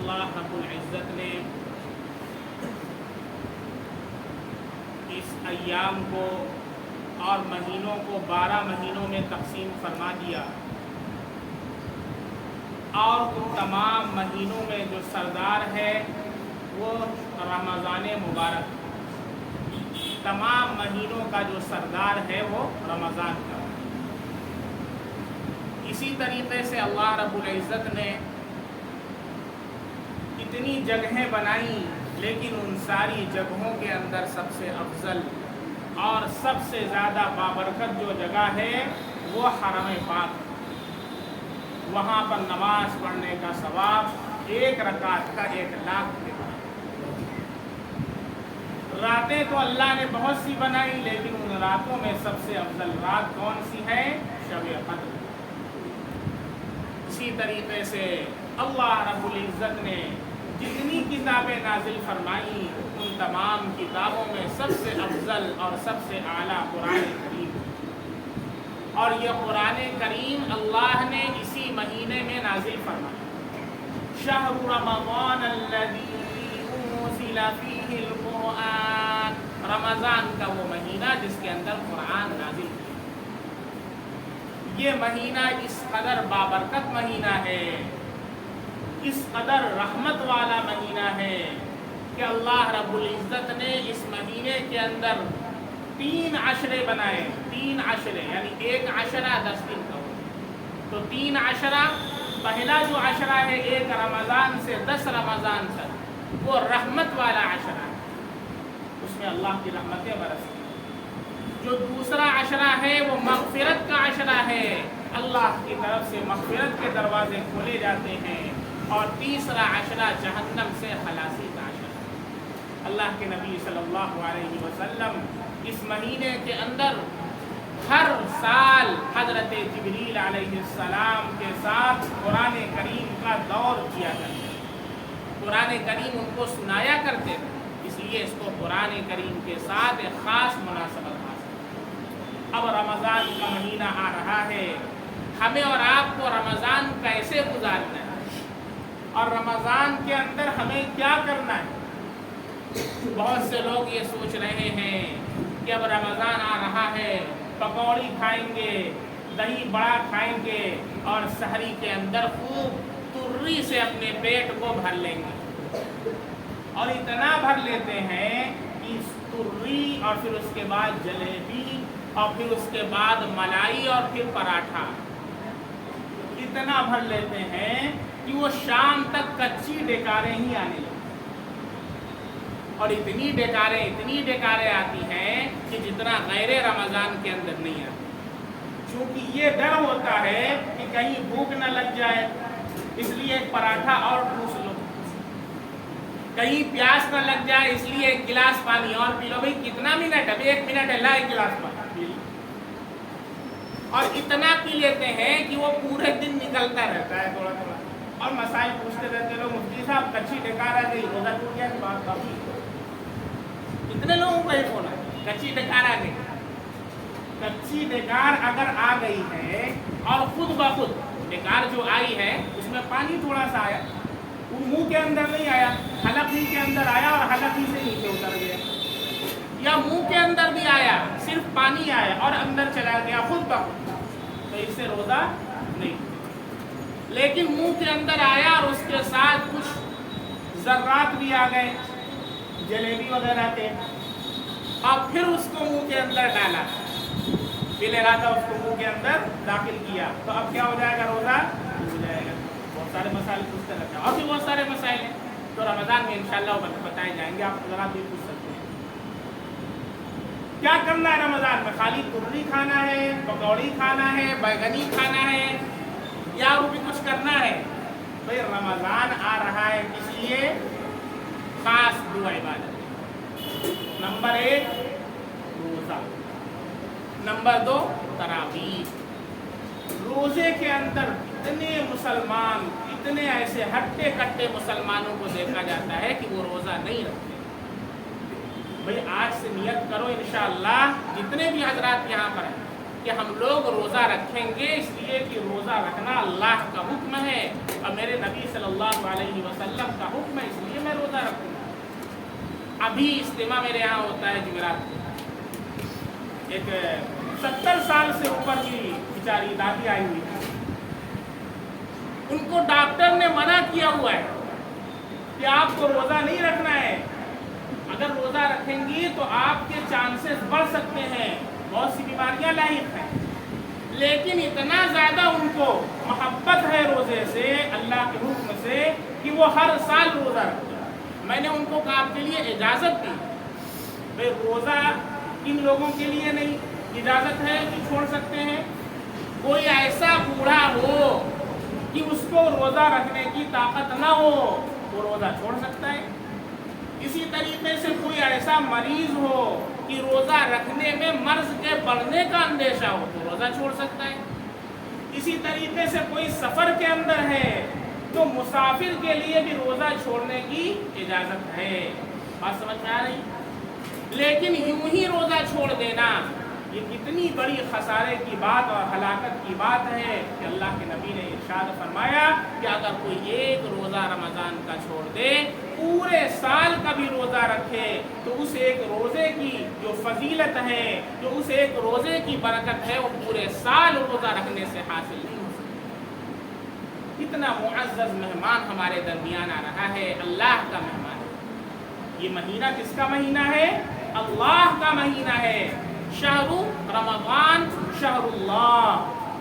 اللہ رب العزت نے اس ایام کو اور مہینوں کو 12 مہینوں میں تقسیم فرما دیا، اور ان تمام مہینوں میں جو سردار ہے وہ رمضان مبارک، تمام مہینوں کا جو سردار ہے وہ رمضان کا۔ اسی طریقے سے اللہ رب العزت نے اتنی جگہیں بنائیں، لیکن ان ساری جگہوں کے اندر سب سے افضل اور سب سے زیادہ بابرکت جو جگہ ہے وہ حرم پاک۔ وہاں پر نماز پڑھنے کا ثواب 1 رکعت کا 1 لاکھ کے برابر۔ راتیں تو اللہ نے بہت سی بنائی، لیکن ان راتوں میں سب سے افضل رات کون سی ہے؟ شب قدر۔ اسی طریقے سے اللہ رب العزت نے جتنی کتابیں نازل فرمائیں، ان تمام کتابوں میں سب سے افضل اور سب سے اعلیٰ قرآن کریم، اور یہ قرآن کریم اللہ نے اسی مہینے میں نازل فرمایا۔ شہر رمضان الذی انزل فیہ القرآن، رمضان کا وہ مہینہ جس کے اندر قرآن نازل کیا۔ یہ مہینہ اس قدر بابرکت مہینہ ہے، اس قدر رحمت والا مہینہ ہے کہ اللہ رب العزت نے اس مہینے کے اندر 3 عشرے بنائے۔ 3 عشرے یعنی 1 عشرہ 10 دن کا ہو، تو 3 عشرہ، پہلا جو عشرہ ہے 1 رمضان سے 10 رمضان تک، وہ رحمت والا عشرہ ہے، اس میں اللہ کی رحمتیں برستی۔ جو دوسرا عشرہ ہے وہ مغفرت کا عشرہ ہے، اللہ کی طرف سے مغفرت کے دروازے کھولے جاتے ہیں، اور تیسرا عشرہ جہنم سے خلاصی کا عشرہ۔ اللہ کے نبی صلی اللہ علیہ وسلم اس مہینے کے اندر ہر سال حضرت جبریل علیہ السلام کے ساتھ قرآن کریم کا دور کیا کرتے تھے، قرآن کریم ان کو سنایا کرتے تھے، اس لیے اس کو قرآن کریم کے ساتھ ایک خاص مناسبت حاصل۔ اب رمضان کا مہینہ آ رہا ہے، ہمیں اور آپ کو رمضان کیسے گزارنا ہے، اور رمضان کے اندر ہمیں کیا کرنا ہے۔ بہت سے لوگ یہ سوچ رہے ہیں کہ اب رمضان آ رہا ہے، پکوڑی کھائیں گے، دہی بڑا کھائیں گے، اور سحری کے اندر خوب تری سے اپنے پیٹ کو بھر لیں گے، اور اتنا بھر لیتے ہیں کہ تری، اور پھر اس کے بعد جلیبی، اور پھر اس کے بعد ملائی، اور پھر پراٹھا، اتنا بھر لیتے ہیں کہ وہ شام تک کچی ڈکاریں ہی آنے لگتی، اور اتنی ڈکاریں آتی ہیں کہ جتنا غیر رمضان کے اندر نہیں آتی، چونکہ یہ ڈر ہوتا ہے کہ کہیں بھوک نہ لگ جائے، اس لیے ایک پراٹھا اور ٹھوس لو، کہیں پیاس نہ لگ جائے اس لیے ایک گلاس پانی اور پی لو۔ بھائی کتنا منٹ، ابھی 1 منٹ ہے، لا 1 گلاس پانی پی لو، اور اتنا پی لیتے ہیں کہ وہ پورے دن نکلتا رہتا ہے تھوڑا تھوڑا، اور مسائل پوچھتے رہتے لوگ، مفتی صاحب کچی ڈکار آ گئی، روزہ ٹوٹ گیا کہ بات کافی۔ کتنے لوگوں کا یہ فون ہے کچی ڈکار آ گئی؟ کچی ڈکار اگر آ گئی ہے اور خود بخود ڈکار جو آئی ہے اس میں پانی تھوڑا سا آیا، وہ منہ کے اندر نہیں آیا، حلق ہی کے اندر آیا اور حلق ہی سے نیچے اتر گیا، یا منہ کے اندر بھی آیا صرف پانی آیا اور اندر چلا گیا خود بخود، تو اس سے روزہ نہیں۔ لیکن منہ کے اندر آیا اور اس کے ساتھ کچھ ذرات بھی آ گئے جلیبی وغیرہ کے، اور پھر اس کو منہ کے اندر ڈالا، پی لے رہا تھا اس کو منہ کے اندر داخل کیا، تو اب کیا ہو جائے گا؟ روزہ ہو جائے گا۔ بہت سارے مسائل پوچھتے رہتے ہیں، اور بھی بہت سارے مسائل ہیں، تو رمضان میں انشاءاللہ بتائے جائیں گے، آپ ذرا بھی پوچھ سکتے ہیں۔ کیا کرنا ہے رمضان میں؟ خالی تری کھانا ہے، پکوڑی کھانا ہے، بیگنی کھانا ہے، یا وہ بھی کچھ کرنا ہے؟ بھئی رمضان آ رہا ہے اس لیے خاص 2 عبادت، نمبر 1 روزہ، نمبر 2 تراویح۔ روزے کے اندر اتنے مسلمان، اتنے ایسے ہٹے کٹے مسلمانوں کو دیکھا جاتا ہے کہ وہ روزہ نہیں رکھتے۔ بھئی آج سے نیت کرو انشاءاللہ، جتنے بھی حضرات یہاں پر ہیں کہ ہم لوگ روزہ رکھیں گے، اس لیے کہ روزہ رکھنا اللہ کا حکم ہے اور میرے نبی صلی اللہ علیہ وسلم کا حکم ہے، اس لیے میں روزہ رکھوں گا۔ ابھی اجتماع میرے یہاں ہوتا ہے جمعرات کو، ایک 70 سال سے اوپر کی بیچاری دادی آئی ہوئی تھی، ان کو ڈاکٹر نے منع کیا ہوا ہے کہ آپ کو روزہ نہیں رکھنا ہے، اگر روزہ رکھیں گی تو آپ کے چانسز بڑھ سکتے ہیں، بہت سی بیماریاں لاحق ہیں، لیکن اتنا زیادہ ان کو محبت ہے روزے سے، اللہ کے حکم سے، کہ وہ ہر سال روزہ رکھتے ہیں۔ میں نے ان کو کہا آپ کے لیے اجازت دی، بھئی روزہ کن لوگوں کے لیے نہیں اجازت ہے کہ چھوڑ سکتے ہیں؟ کوئی ایسا بوڑھا ہو کہ اس کو روزہ رکھنے کی طاقت نہ ہو، وہ روزہ چھوڑ سکتا ہے۔ اسی طریقے سے کوئی ایسا مریض ہو کہ روزہ رکھنے میں مرض کے بڑھنے کا اندیشہ ہو تو روزہ چھوڑ سکتا ہے۔ اسی طریقے سے کوئی سفر کے اندر ہے تو مسافر کے لیے بھی روزہ چھوڑنے کی اجازت ہے۔ بات سمجھ میں آ رہی؟ لیکن یوں ہی روزہ چھوڑ دینا یہ کتنی بڑی خسارے کی بات اور ہلاکت کی بات ہے کہ اللہ کے نبی نے ارشاد فرمایا کہ اگر کوئی ایک روزہ رمضان کا چھوڑ دے، پورے سال کا بھی روزہ رکھے، تو اس ایک روزے کی جو فضیلت ہے، جو اس ایک روزے کی برکت ہے، وہ پورے سال روزہ رکھنے سے حاصل نہیں ہو سکتی۔ کتنا معزز مہمان ہمارے درمیان آ رہا ہے، اللہ کا مہمان ہے۔ یہ مہینہ کس کا مہینہ ہے؟ اللہ کا مہینہ ہے۔ شہر رمضان شہر اللہ،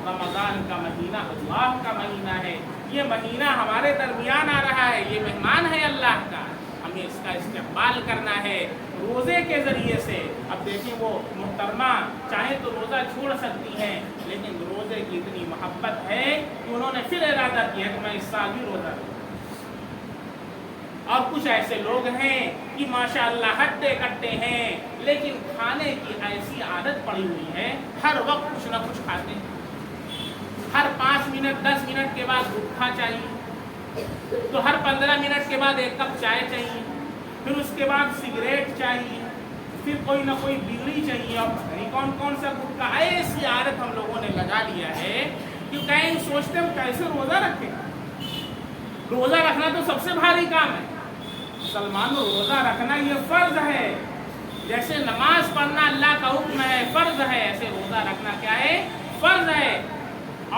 رمضان کا مہینہ اللہ کا مہینہ ہے۔ یہ مہینہ ہمارے درمیان آ رہا ہے، یہ مہمان ہے اللہ کا، ہمیں اس کا استقبال کرنا ہے روزے کے ذریعے سے۔ اب دیکھیں وہ محترمہ چاہے تو روزہ چھوڑ سکتی ہیں، لیکن روزے کی اتنی محبت ہے کہ انہوں نے پھر ارادہ کیا کہ میں اس سال بھی روزہ رکھوں۔ اور کچھ ایسے لوگ ہیں کہ ماشاءاللہ ہٹے کٹے ہیں، لیکن کھانے کی ایسی عادت پڑی ہوئی ہے، ہر وقت کچھ نہ کچھ کھاتے ہیں۔ ہر 5 منٹ 10 منٹ کے بعد گٹکھا چاہیے، تو ہر 15 منٹ کے بعد 1 کپ چائے چاہیے، پھر اس کے بعد سگریٹ چاہیے، پھر کوئی نہ کوئی بیڑی چاہیے، اور نہیں کون کون سا گٹکا۔ ایسی عادت ہم لوگوں نے لگا لیا ہے کہ کہیں سوچتے ہم کیسے روزہ رکھیں۔ روزہ رکھنا تو سب سے بھاری کام ہے مسلمانوں، روزہ رکھنا یہ فرض ہے۔ جیسے نماز پڑھنا اللہ کا حکم ہے، فرض ہے، ایسے روزہ رکھنا کیا ہے؟ فرض ہے۔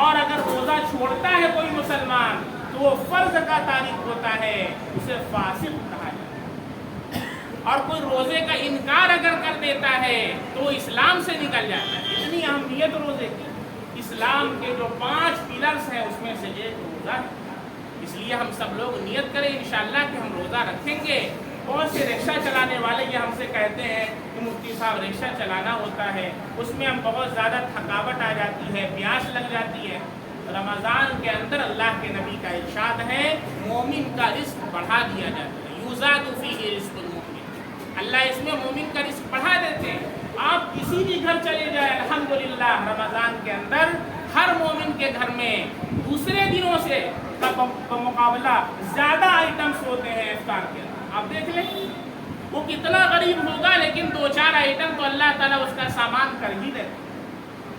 اور اگر روزہ چھوڑتا ہے کوئی مسلمان تو وہ فرض کا تارک ہوتا ہے، اسے فاسق کہا جاتا ہے۔ اور کوئی روزے کا انکار اگر کر دیتا ہے تو وہ اسلام سے نکل جاتا ہے۔ اتنی اہمیت روزے کی۔ اسلام کے جو 5 پلرز ہیں اس میں سے ایک روزہ ہے، اس لیے ہم سب لوگ نیت کریں انشاءاللہ کہ ہم روزہ رکھیں گے۔ بہت سے رکشہ چلانے والے یہ ہم سے کہتے ہیں کہ مفتی صاحب رکشہ چلانا ہوتا ہے، اس میں ہم بہت زیادہ تھکاوٹ آ جاتی ہے، پیاس لگ جاتی ہے۔ رمضان کے اندر اللہ کے نبی کا ارشاد ہے مومن کا رزق بڑھا دیا جاتا ہے، یوزاد فیہ رزق المؤمن، اللہ اس میں مومن کا رزق بڑھا دیتے ہیں۔ آپ کسی بھی گھر چلے جائیں الحمدللہ رمضان کے اندر ہر مومن کے گھر میں دوسرے دنوں سے بمقابلہ زیادہ آئٹمس ہوتے ہیں افطار کے اندر۔ آپ دیکھ لیں وہ کتنا غریب ہوگا، لیکن 2-4 آئٹم تو اللہ تعالیٰ اس کا سامان کر ہی دیتے ہیں،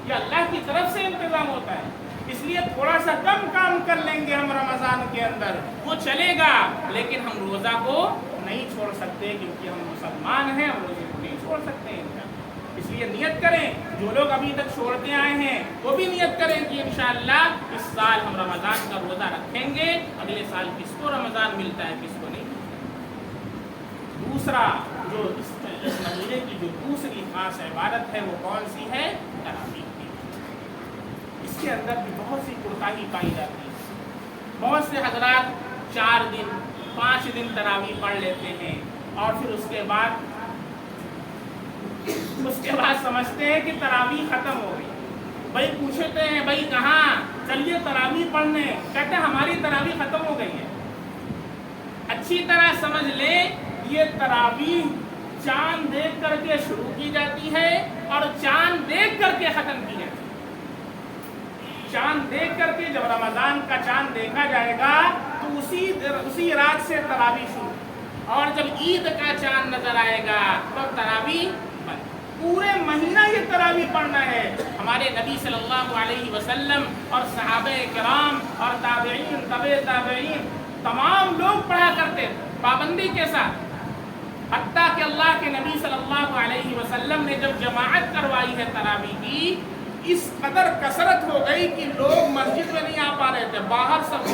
یہ اللہ کی طرف سے انتظام ہوتا ہے۔ اس لیے تھوڑا سا کم کام کر لیں گے ہم رمضان کے اندر وہ چلے گا، لیکن ہم روزہ کو نہیں چھوڑ سکتے، کیونکہ ہم مسلمان ہیں، ہم روزے کو نہیں چھوڑ سکتے ہیں۔ اس لیے نیت کریں، جو لوگ ابھی تک چھوڑتے آئے ہیں وہ بھی نیت کریں کہ انشاءاللہ اس سال ہم رمضان کا روزہ رکھیں گے، اگلے سال کس کو رمضان ملتا ہے کس کو نہیں ملتا۔ دوسرا جو اس مہینے کی جو دوسری خاص عبادت ہے وہ کون سی ہے؟ تراویح کی۔ اس کے اندر بھی بہت سی کوتاہی پائی جاتی ہے۔ بہت سے حضرات 4 دن 5 دن تراویح پڑھ لیتے ہیں اور پھر اس کے بعد سمجھتے ہیں کہ تراویح ختم ہو گئی۔ بھائی پوچھتے ہیں بھائی کہاں چلیے تراویح پڑھنے، کہتے ہیں ہماری تراویح ختم ہو گئی ہے۔ اچھی طرح سمجھ لیں یہ تراویح چاند دیکھ کر کے شروع کی جاتی ہے اور چاند دیکھ کر کے ختم کی جاتی ہے۔ چاند دیکھ کر کے جب رمضان کا چاند دیکھا جائے گا تو اسی رات سے تراویح شروع، اور جب عید کا چاند نظر آئے گا تو تراویح بند۔ پورے مہینہ یہ تراویح پڑھنا ہے. ہمارے نبی صلی اللہ علیہ وسلم اور صحابہ کرام اور تابعین تبع تابعین تمام لوگ پڑھا کرتے پابندی کے ساتھ. حتیٰ کہ اللہ کے نبی صلی اللہ علیہ وسلم نے جب جماعت کروائی ہے تراویح کی، اس قدر کثرت ہو گئی کہ لوگ مسجد میں نہیں آ پا رہے تھے، باہر سب.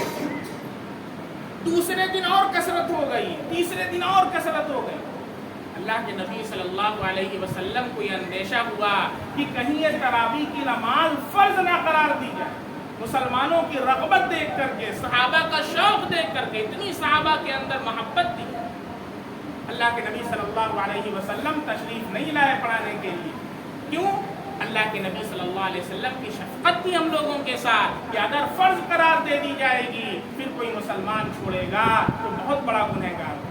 دوسرے دن اور کثرت ہو گئی، تیسرے دن اور کثرت ہو گئی. اللہ کے نبی صلی اللہ علیہ وسلم کو یہ اندیشہ ہوا کہ کہیں یہ تراویح کی نماز فرض نہ قرار دی جائے. مسلمانوں کی رغبت دیکھ کر کے، صحابہ کا شوق دیکھ کر کے، اتنی صحابہ کے اندر محبت تھی، اللہ کے نبی صلی اللہ علیہ وسلم تشریف نہیں لائے پڑھانے کے لیے. کیوں؟ اللہ کے نبی صلی اللہ علیہ وسلم کی شفقت تھی ہم لوگوں کے ساتھ کہ اگر فرض قرار دے دی جائے گی پھر کوئی مسلمان چھوڑے گا تو بہت بڑا گنہگار.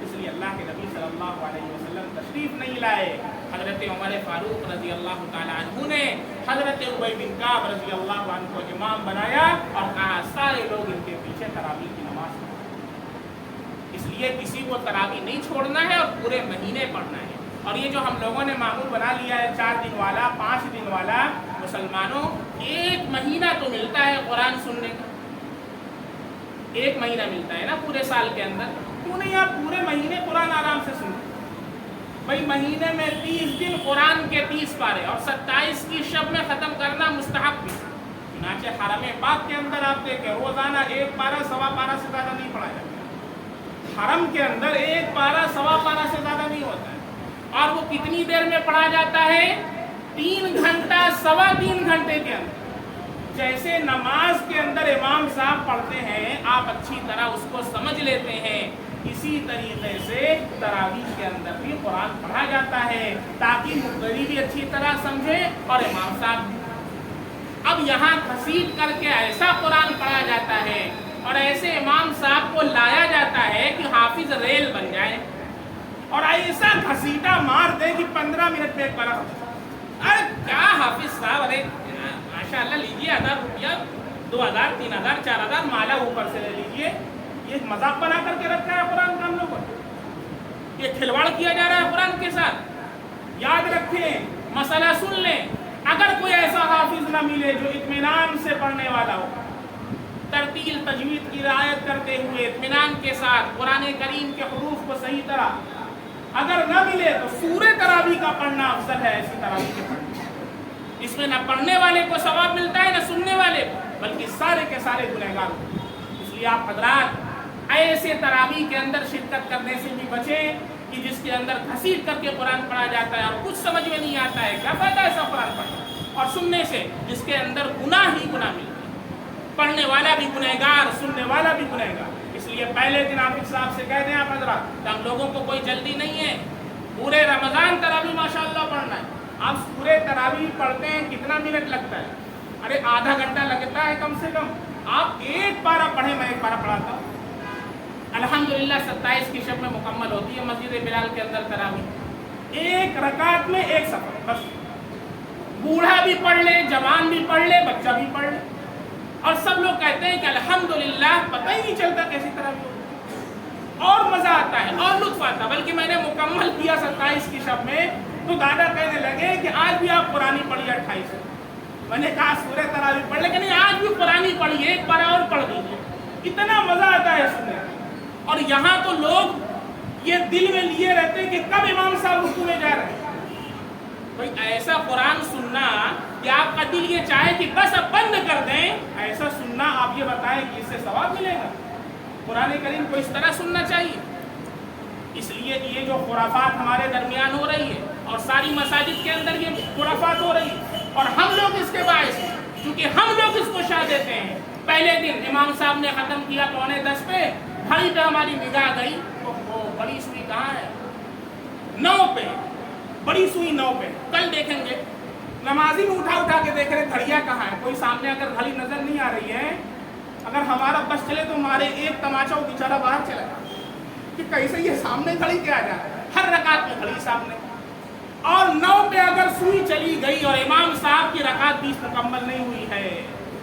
اس لیے اللہ کے نبی صلی اللہ علیہ وسلم تشریف نہیں لائے. حضرت عمر فاروق رضی اللہ تعالیٰ عنہ نے حضرت ابی بن کعب رضی اللہ عنہ کو امام بنایا اور کہا سارے لوگ ان کے پیچھے تراویح کی نماز پڑھیں. اس لیے کسی کو تراویح نہیں چھوڑنا ہے اور پورے مہینے پڑھنا ہے. اور یہ جو ہم لوگوں نے معمول بنا لیا ہے 4 دن والا 5 دن والا، مسلمانوں ایک مہینہ تو ملتا ہے قرآن سننے کا، ایک مہینہ ملتا ہے نا پورے سال کے اندر. کیوں نہیں آپ پورے مہینے قرآن آرام سے سنیں؟ بھائی مہینے میں 30 دن قرآن کے 30 پارے اور 27 کی شب میں ختم کرنا مستحب بھی. چنانچہ حرم پاک کے اندر آپ دیکھیں روزانہ 1 پارہ سوا پارہ سے زیادہ نہیں پڑھا جاتا. حرم کے اندر 1 پارہ سوا پارہ سے زیادہ نہیں ہوتا ہے. اور وہ کتنی دیر میں پڑھا جاتا ہے؟ 3 گھنٹہ سوا 3 گھنٹے کے اندر. جیسے نماز کے اندر امام صاحب پڑھتے ہیں آپ اچھی طرح اس کو سمجھ لیتے ہیں، اسی طریقے سے تراویح کے اندر بھی قرآن پڑھا جاتا ہے تاکہ مقتدی بھی اچھی طرح سمجھے اور امام صاحب بھی. اب یہاں گھسیٹ کر کے ایسا قرآن پڑھا جاتا ہے اور ایسے امام صاحب کو لایا جاتا ہے کہ حافظ ریل بن جائے اور ایسا گھسیٹا مار دے کہ 15 منٹ میں ایک بارہ. ارے کیا حافظ صاحب، ارے ماشاءاللہ لیجیے 1000 روپیہ 2000 3000 4000 مالا اوپر سے لے لیجیے. یہ مذاق بنا کر کے رکھا ہے قرآن کا ہم لوگوں نے، یہ کھلواڑ کیا جا رہا ہے قرآن کے ساتھ. یاد رکھیں، مسئلہ سن لیں، اگر کوئی ایسا حافظ نہ ملے جو اطمینان سے پڑھنے والا ہو، ترتیل تجوید کی رعایت کرتے ہوئے اطمینان کے ساتھ قرآن کریم کے حروف کو صحیح طرح اگر نہ ملے تو سورہ تراویح کا پڑھنا افضل ہے. ایسی تراویح کے پڑھنا اس میں نہ پڑھنے والے کو ثواب ملتا ہے نہ سننے والے کو، بلکہ سارے کے سارے گنہگار ہوتے ہیں. اس لیے آپ حضرات ایسے تراویح کے اندر شرکت کرنے سے بھی بچیں کہ جس کے اندر گھسیٹ کر کے قرآن پڑھا جاتا ہے اور کچھ سمجھ میں نہیں آتا ہے. کیا فائدہ ایسا قرآن پڑھنا اور سننے سے جس کے اندر گناہ ہی گناہ ملتا ہے، پڑھنے والا بھی گنہگار، سننے والا بھی گنہگار. اس لیے پہلے دن حافظ صاحب سے کہہ دیں آپ حضرات کہ ہم لوگوں کو کوئی جلدی نہیں ہے، پورے رمضان تراویح ماشاءاللہ پڑھنا ہے. آپ پورے تراویح پڑھتے ہیں کتنا منٹ لگتا ہے؟ ارے آدھا گھنٹہ لگتا ہے کم سے کم. آپ ایک پارہ پڑھیں، میں ایک پارہ پڑھاتا ہوں. الحمدللہ 27 کی شب میں مکمل ہوتی ہے مسجد بلال کے اندر تراویح. ایک رکعت میں ایک سفر، بس بوڑھا بھی پڑھ لے، جوان بھی پڑھ لے، بچہ بھی پڑھ لے. اور سب لوگ کہتے ہیں کہ الحمدللہ پتہ ہی نہیں چلتا کیسی تراویح ہوتی، اور مزہ آتا ہے اور لطف آتا ہے. بلکہ میں نے مکمل کیا 27 کی شب میں تو دادا کہنے لگے کہ آج بھی آپ قرآن پڑھیے 28. میں نے کہا سورہ تراویح پڑھ لے کہ نہیں، آج بھی قرآن پڑھیے، ایک بار اور پڑھ دیجیے. اتنا مزہ آتا ہے سننے. اور یہاں تو لوگ یہ دل میں لیے رہتے ہیں کہ کب امام صاحب رکوع میں جا رہے ہیں. بھئی ایسا قرآن سننا کہ آپ کا دل یہ چاہے کہ بس اب بند کر دیں، ایسا سننا آپ یہ بتائیں کہ اس سے ثواب ملے گا؟ قرآن کریم کو اس طرح سننا چاہیے. اس لیے یہ جو خرافات ہمارے درمیان ہو رہی ہے اور ساری مساجد کے اندر یہ خرافات ہو رہی ہے اور ہم لوگ اس کے باعث ہیں، کیونکہ ہم لوگ اس کو شاہ دیتے ہیں. پہلے دن امام صاحب نے ختم کیا 9:45 پہ، گھڑی پہ ہماری نگاہ گئی، وہ بڑی سوئی کہاں ہے؟ 9 پہ، بڑی سوئی 9 پہ. کل دیکھیں گے نمازی میں اٹھا کے دیکھ رہے گھڑیاں کہاں ہیں. کوئی سامنے اگر گھڑی نظر نہیں آ رہی ہے، اگر ہمارا بس چلے تو ہمارے ایک تماچا وہ بیچارہ باہر چلا جائے کہ کیسے یہ سامنے گھڑی کیا جا رہا ہے. ہر رکعت میں گھڑی سامنے. اور 9 پہ اگر سوئی چلی گئی اور امام صاحب کی رکعت 20 مکمل نہیں ہوئی ہے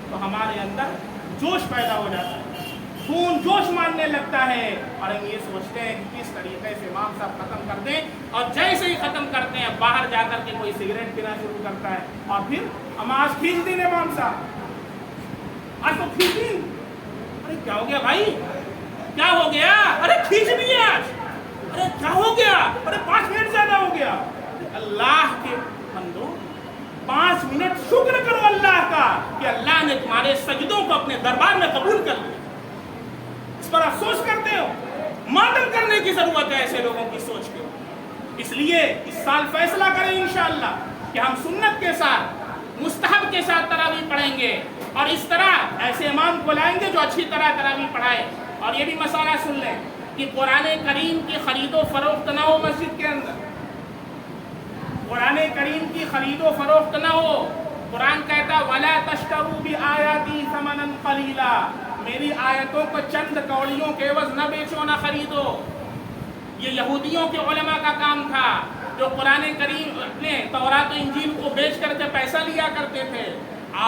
تو ہمارے اندر جوش پیدا ہو جاتا ہے، خون جوش ماننے لگتا ہے، اور ہم یہ سوچتے ہیں کہ کس طریقے سے امام صاحب ختم کر دیں، اور جیسے ہی ختم کرتے ہیں باہر جا کر کے کوئی سگریٹ پینا شروع کرتا ہے، اور پھر ہم آج کھینچ دیں امام صاحب، آج تو کھینچ دیں۔ ارے کیا ہو گیا بھائی، کیا ہو گیا؟ ارے کھینچ دیے آج، ارے کیا ہو گیا؟ ارے 5 منٹ زیادہ ہو گیا۔ اللہ کے بندو 5 منٹ شکر کرو اللہ کا کہ اللہ نے تمہارے سجدوں کو اپنے دربار میں قبول کر لیا۔ اس پر افسوس کرتے ہو، ماتم کرنے کی ضرورت ہے ایسے لوگوں کی سوچ کے۔ اس لیے اس سال فیصلہ کریں انشاءاللہ کہ ہم سنت کے ساتھ، مستحب کے ساتھ تراویح پڑھیں گے، اور اس طرح ایسے امام کو لائیں گے جو اچھی طرح تراویح پڑھائے۔ اور یہ بھی مسئلہ سن لیں کہ قرآن کریم کی خرید و فروخت نہ ہو مسجد کے اندر، قرآن کریم کی خرید و فروخت نہ ہو۔ قرآن کہتا وَلَا تَشْتَرُوا بِآيَاتِي ثَمَنًا قَلِيلًا، میری آیتوں کو چند کوڑیوں کے عوض نہ بیچو نہ خریدو۔ یہ یہودیوں کے علماء کا کام تھا جو قرآن کریم اپنے تورات و انجیل کو بیچ کر کے پیسہ لیا کرتے تھے۔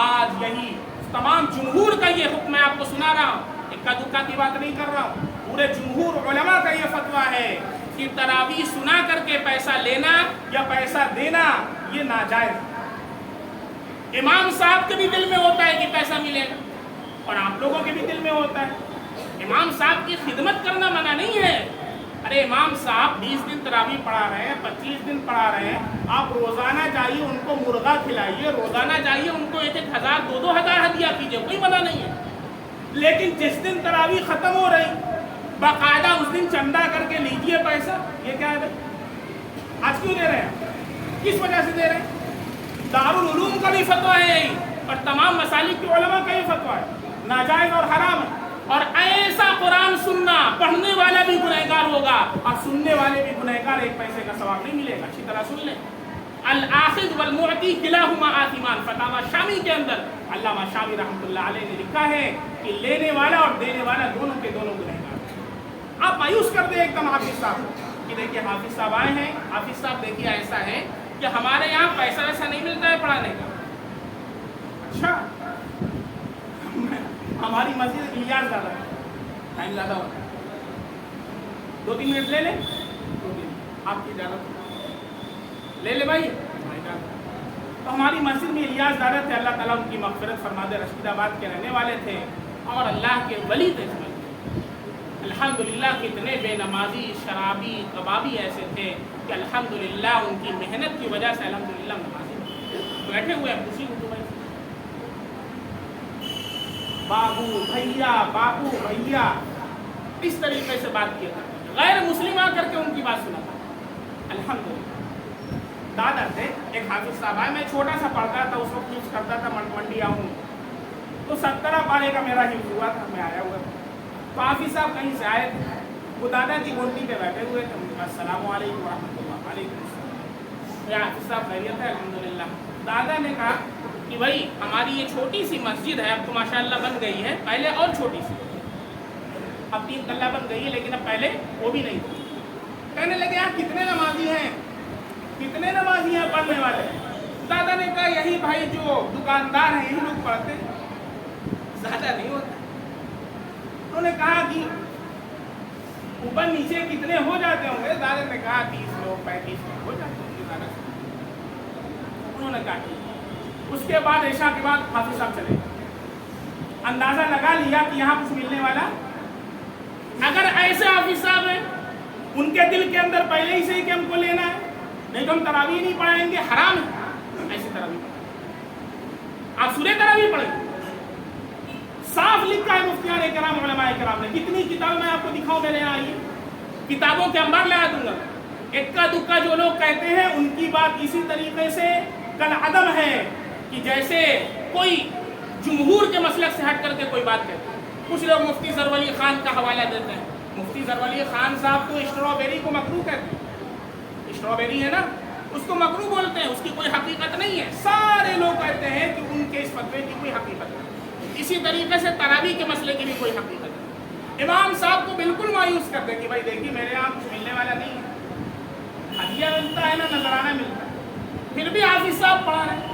آج یہی تمام جمہور کا یہ حکم میں آپ کو سنا رہا ہوں، اکا دکا کی بات نہیں کر رہا ہوں، پورے جمہور علماء کا یہ فتویٰ ہے کہ تراویح سنا کر کے پیسہ لینا یا پیسہ دینا یہ ناجائز۔ امام صاحب کے بھی دل میں ہوتا ہے کہ پیسہ ملے گا، اور آپ لوگوں کے بھی دل میں ہوتا ہے۔ امام صاحب کی خدمت کرنا منع نہیں ہے۔ ارے امام صاحب 20 دن تراویح پڑھا رہے ہیں، 25 دن پڑھا رہے ہیں، آپ روزانہ جائیے ان کو مرغا کھلائیے، روزانہ جائیے ان کو 1,000 2,000 ہدیہ کیجیے، کوئی منع نہیں ہے۔ لیکن جس دن تراویح ختم ہو رہی باقاعدہ اس دن چندہ کر کے لیجیے پیسہ، یہ کیا ہے بھائی؟ آج کیوں دے رہے ہیں؟ کس وجہ سے دے رہے ہیں؟ دارالعلوم کا بھی فتویٰ ہے یہی، اور تمام مسالک کے علماء کا یہ فتویٰ ہے، ناجائز اور حرام ہے۔ اور ایسا قرآن سننا، پڑھنے والا بھی گنہگار ہوگا اور سننے والے بھی گنہگار، ایک پیسے کا ثواب نہیں ملے گا۔ اچھی طرح سن لیں، الآخذ والمعطی کلاہما آثمان، فتاوی شامی کے اندر علامہ شامی رحمۃ اللہ علیہ نے لکھا ہے کہ لینے والا اور دینے والا دونوں کے دونوں گنہگار۔ آپ مایوس کر دیں ایک دم حافظ صاحب کہ دیکھیے حافظ صاحب آئے ہیں، حافظ صاحب دیکھیے ایسا ہے کہ ہمارے یہاں پیسہ ویسا نہیں ملتا ہے پڑھانے کا۔ اچھا، ہماری مسجد الیاس زیادہ ہے، ٹائم زیادہ ہوتا ہے، 2-3 منٹ لے لیں، آپ کی اجازت لے لے بھائی۔ تو ہماری مسجد میں الیاس دادا تھے، اللہ تعالیٰ ان کی مغفرت فرما دے، رشید آباد کے رہنے والے تھے اور اللہ کے ولی تھے۔ الحمدللہ کتنے بے نمازی، شرابی، کبابی ایسے تھے کہ الحمدللہ ان کی محنت کی وجہ سے الحمدللہ نمازی بیٹھے ہوئے ہیں، خوشی کو تمہیں بابو بھیا اس طریقے سے بات کیا تھا، غیر مسلم آ کر کے ان کی بات سنا تھا۔ الحمدللہ دادا تھے، ایک حافظ صاحب آئے، میں چھوٹا سا پڑھتا تھا اس وقت، یوز کرتا تھا منڈی آؤں تو 17 پارے کا میرا حفظ ہوا تھا، میں آیا ہوا تھا۔ تو حافظ صاحب کہیں سے آئے تھے، وہ دادا کی گھنٹی پہ بیٹھے ہوئے تھے، ان کے پاس السلام علیکم ورحمۃ اللہ، وعلیکم السلام۔ میرا حافظ صاحب خیریت ہے؟ الحمدللہ۔ دادا نے کہا کہ بھائی ہماری یہ چھوٹی سی مسجد ہے، اب تو ماشاءاللہ بن گئی ہے، پہلے اور چھوٹی سی، اب 3 تلہ بن گئی ہے، لیکن اب پہلے وہ بھی نہیں تھی۔ کہنے لگے آپ کتنے نمازی ہیں، کتنے نمازی ہیں پڑھنے والے؟ دادا نے کہا یہی بھائی جو دکاندار ہیں یہی لوگ پڑھتے ہیں، زیادہ نہیں ہوتا۔ انہوں نے کہا کہ اوپر نیچے کتنے ہو جاتے ہوں گے؟ دادا نے کہا 30 لوگ 35 لوگ ہو جاتے ہوں گے زیادہ سے۔ انہوں نے کہا اس کے بعد عشاء کے بعد حافظ صاحب چلے، اندازہ لگا لیا کہ یہاں کچھ ملنے والا۔ اگر ایسے حافظ صاحب ہیں، ان کے دل کے اندر پہلے ہی سے ہی کہ ہم کو لینا ہے، نہیں تو ہم تراویح نہیں پڑھائیں گے، حرام ہے ایسی تراویح پڑھیں۔ آپ سورہ تراویح پڑھیں، صاف لکھا ہے مفتیان کرام علماء کرام نے۔ کتنی کتاب میں آپ کو دکھاؤں، میرے یہاں آئیے، کتابوں کے انبار لگا دوں گا۔ اکا دکا جو لوگ کہتے ہیں ان کی بات اسی طریقے سے کل عدم ہے کہ جیسے کوئی جمہور کے مسلک سے ہٹ کر کے کوئی بات کہتے ہیں۔ کچھ لوگ مفتی ظفر علی خان کا حوالہ دیتے ہیں، مفتی ظفر علی خان صاحب تو اسٹرابیری کو مکروہ کہتے ہیں، اسٹرابیری ہے نا، اس کو مکروہ بولتے ہیں، اس کی کوئی حقیقت نہیں ہے۔ سارے لوگ کہتے ہیں کہ ان کے اس فتوے کی کوئی حقیقت نہیں۔ اسی طریقے سے تراویح کے مسئلے کی بھی کوئی حقیقت نہیں۔ امام صاحب کو بالکل مایوس کر دیں کہ بھائی دیکھیے میرے یہاں کچھ ملنے والا نہیں ہے، ہدیہ ملتا ہے نا نذرانہ ملتا ہے، پھر بھی حافظ صاحب پڑھا رہے ہیں،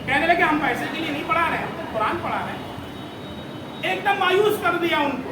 کہنے لگے ہم پیسے کے لیے نہیں پڑھا رہے ہیں، ہم تو قرآن پڑھا رہے ہیں۔ ایک دم مایوس کر دیا ان کو۔